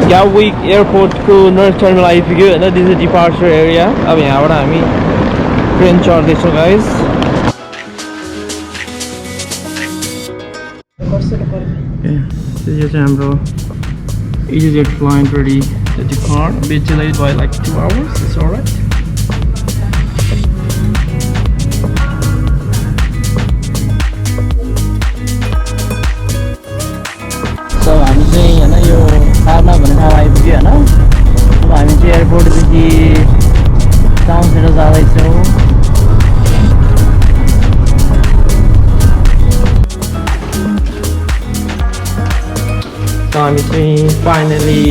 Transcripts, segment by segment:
Gatwick Airport को North Terminal आइपुग्यो हैन. This is the departure area. अब यहाँबाट हामी ट्रेन चढ्दैछौँ guys. यो चाहिँ हाम्रो EasyJet flight ready to depart. A bit delayed by like 2 hours. It's alright. So हामी चाहिँ हैन यो फार्मा भन्ने ठाउँ आइपुग्यो हैन. अब हामी चाहिँ एयरपोर्टदेखि टाउनतिर जाँदैछौँ. So हामी चाहिँ फाइनली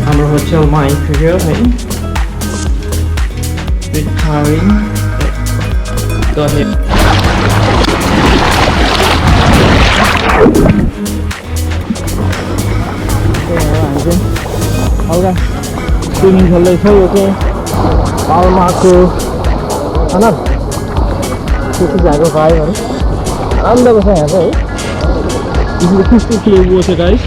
हाम्रो होटलमा आइपुग्यो है. Bit tiring. Go ahead. हल्का स्विमिङ खेल्दैछ. यो चाहिँ पाल्माको होइन त्यति भएको भाइहरू आनन्दको छ यहाँ चाहिँ है. This is the crystal clear water, guys.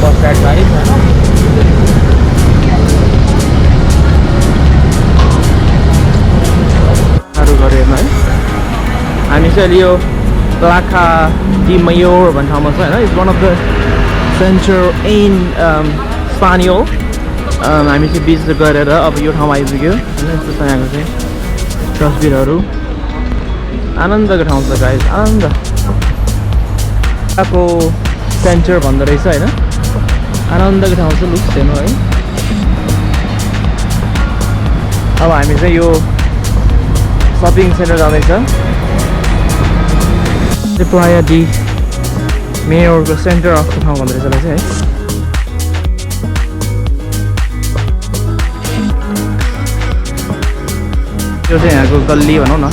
Bus ride guys, है ना. सारू गऱ्यो है. हामी चाहिँ यो लाखा डी मयोर भन्ने ठाउँमा छ हैन. It's one of the centre in Spaniel. हामी चाहिँ बिच गरेर अब यो ठाउँमा आइपुग्यो हैन. यस्तो छ यहाँको चाहिँ तस्बिरहरू. आनन्दको ठाउँ छ गाइस, आनन्द. को सेन्टर भन्दो रहेछ हैन. आनन्दको ठाउँ चाहिँ लुक्स हेर्नु है. अब हामी चाहिँ यो सपिङ सेन्टर जाँदैछ. प्राय डी मेयरको सेन्टर अफ ठाउँ भन्दो रहेछ है. यो चाहिँ यहाँको गल्ली भनौँ न.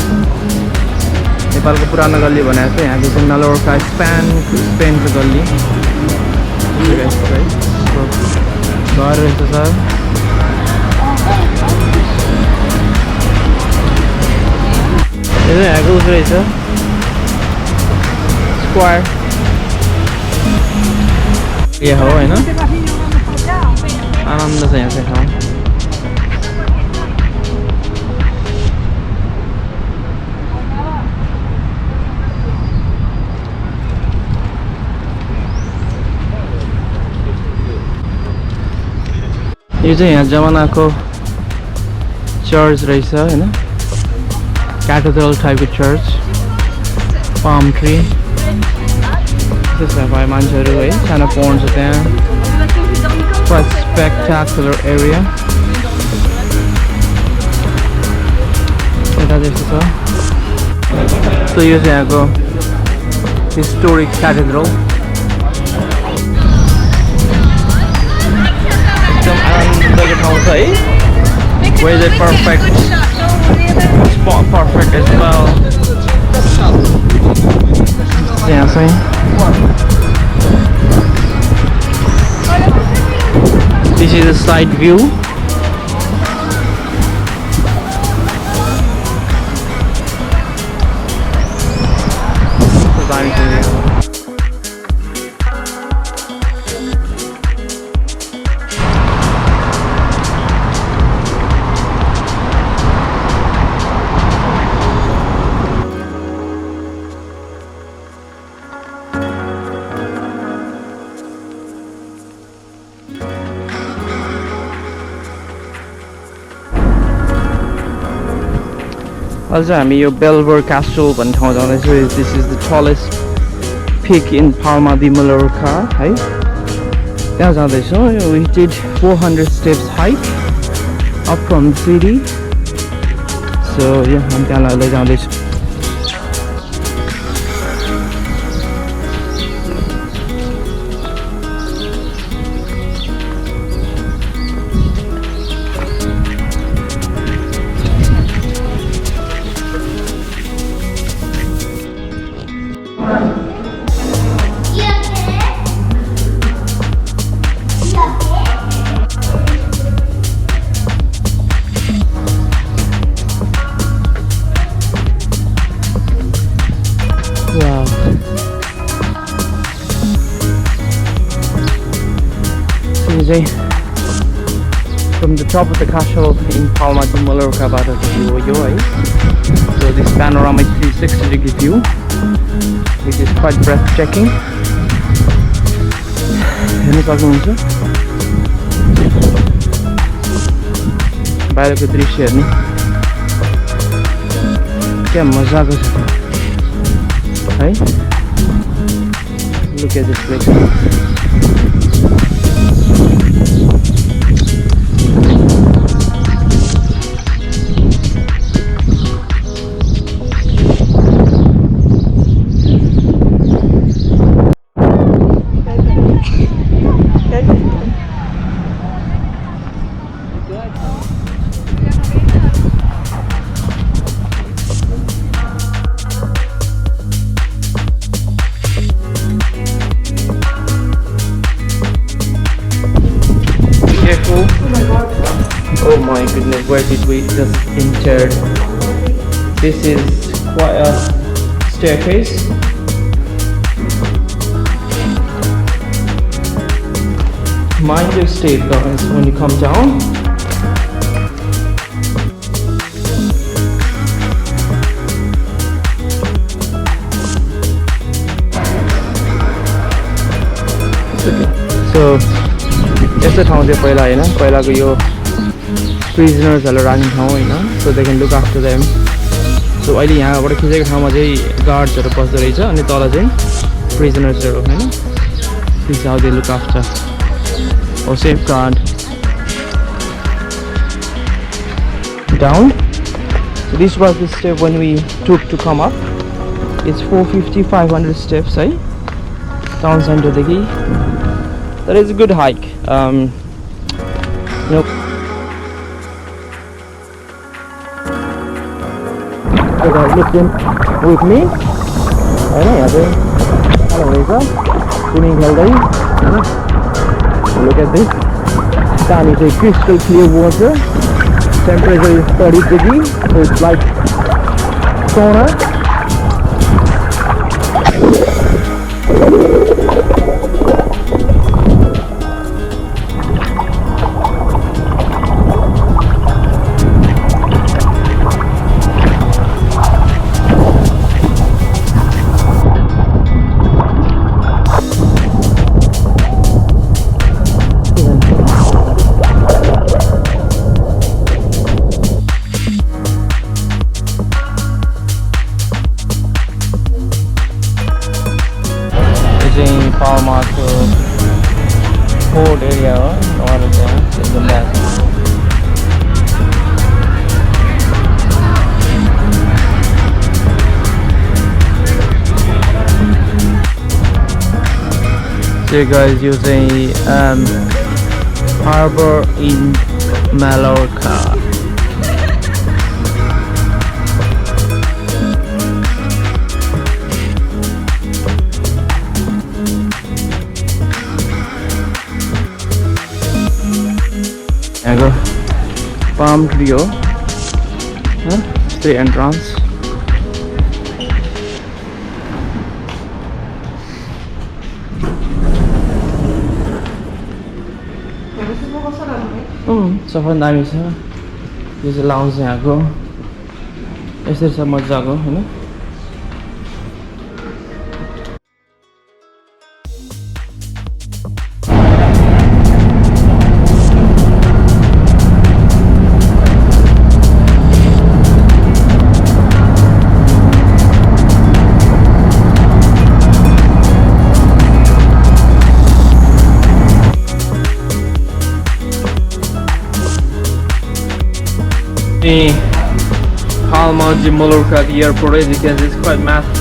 नेपालको पुरानो गल्ली भनेको चाहिँ यहाँको चाहिँ मलोर्का स्पेनको गल्ली. घर रहेछ सर. यो चाहिँ यहाँको उस रहेछ स्क्वायर. यो हो होइन. आनन्द छ यहाँ चाहिँ ठाउँ. यो चाहिँ यहाँ जमानाको चर्च रहेछ हैन. क्याथेड्रल टाइपको चर्च. Palm tree. त्यसमा भाइ मान्छेहरू है. सानो पोन्ड छ त्यहाँ. Quite spectacular area. यता त्यस्तो छ. सो यो चाहिँ यहाँको हिस्टोरिक क्याथेड्रल. आनन्दको ठाउँ छ है. Weather perfect. Spot perfect as well. यहाँ चाहिँ this is the side view. Also हामी यो बेलभर क्यास्टल भन्ने ठाउँ जाँदैछौँ. This is the tallest peak in Palma de Mallorca है. त्यहाँ जाँदैछौँ. We did 400 steps hike up from the city. So यो हामी त्यहाँ जाँदैछौँ. चाहिँ from the top of the castle in Palma de Mallorca बाट view हो यो है. So this panoramic 360-degree view which is quite breathtaking. हेर्न सक्नुहुन्छ बाहिरको दृश्य हेर्नु क्या मजाको छ है. Look at this place. Oh my goodness, where did we just enter? This is quite a staircase. Mind your step guys when you come down. So यस्तो ठाउँ चाहिँ पहिला हैन पहिलाको यो prisoners-हरुलाई राख्ने ठाउँ हैन. So they can look after them. So अहिले यहाँबाट खिचेको ठाउँमा चाहिँ गार्ड्सहरु बस्दै रहेछ अनि तल चाहिँ prisoners-हरु हैन. This is how they look after or safeguard. Down. So this was the step when we took to come up. It's 450-500 steps, eh? Town center देखि. That is a good hike. Nope. So guys, look in with me. हैन यहाँ चाहिँ hello रहेछ swimming खेल्दै हैन. Look at this. पानी चाहिँ crystal clear water. Temperature is 30 degrees. So it's like sauna. Palma to port area or the best. So you guys using harbor in Mallorca. Palm tree हो the entrance. सफा दामी छ. यो चाहिँ lounge यहाँको यसरी छ मजाको हैन. Palma de Mallorca at the airport, as you can see, it's quite massive.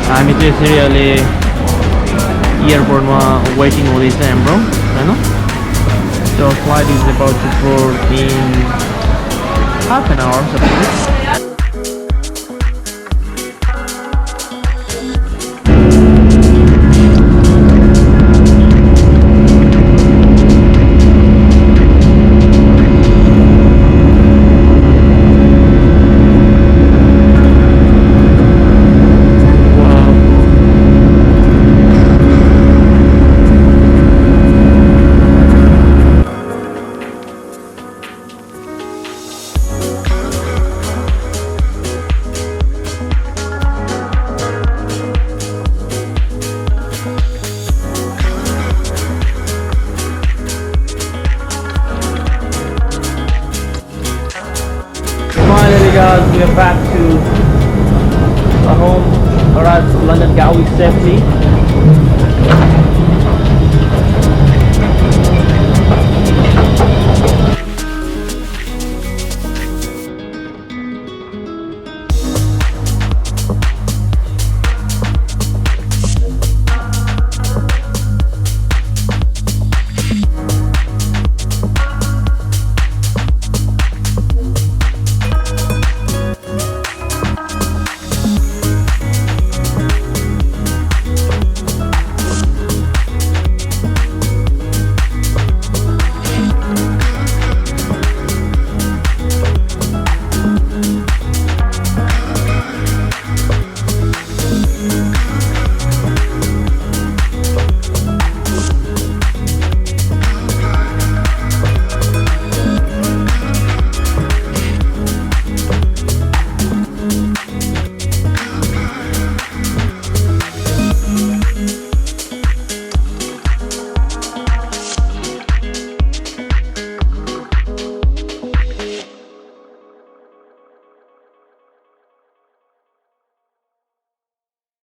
हामी चाहिँ यसरी अहिले एयरपोर्टमा वेटिङ हुँदैछ हाम्रो हैन. So flight is about to board in half an hour suppose. we are back to our home, arrived at London Gatwick safely.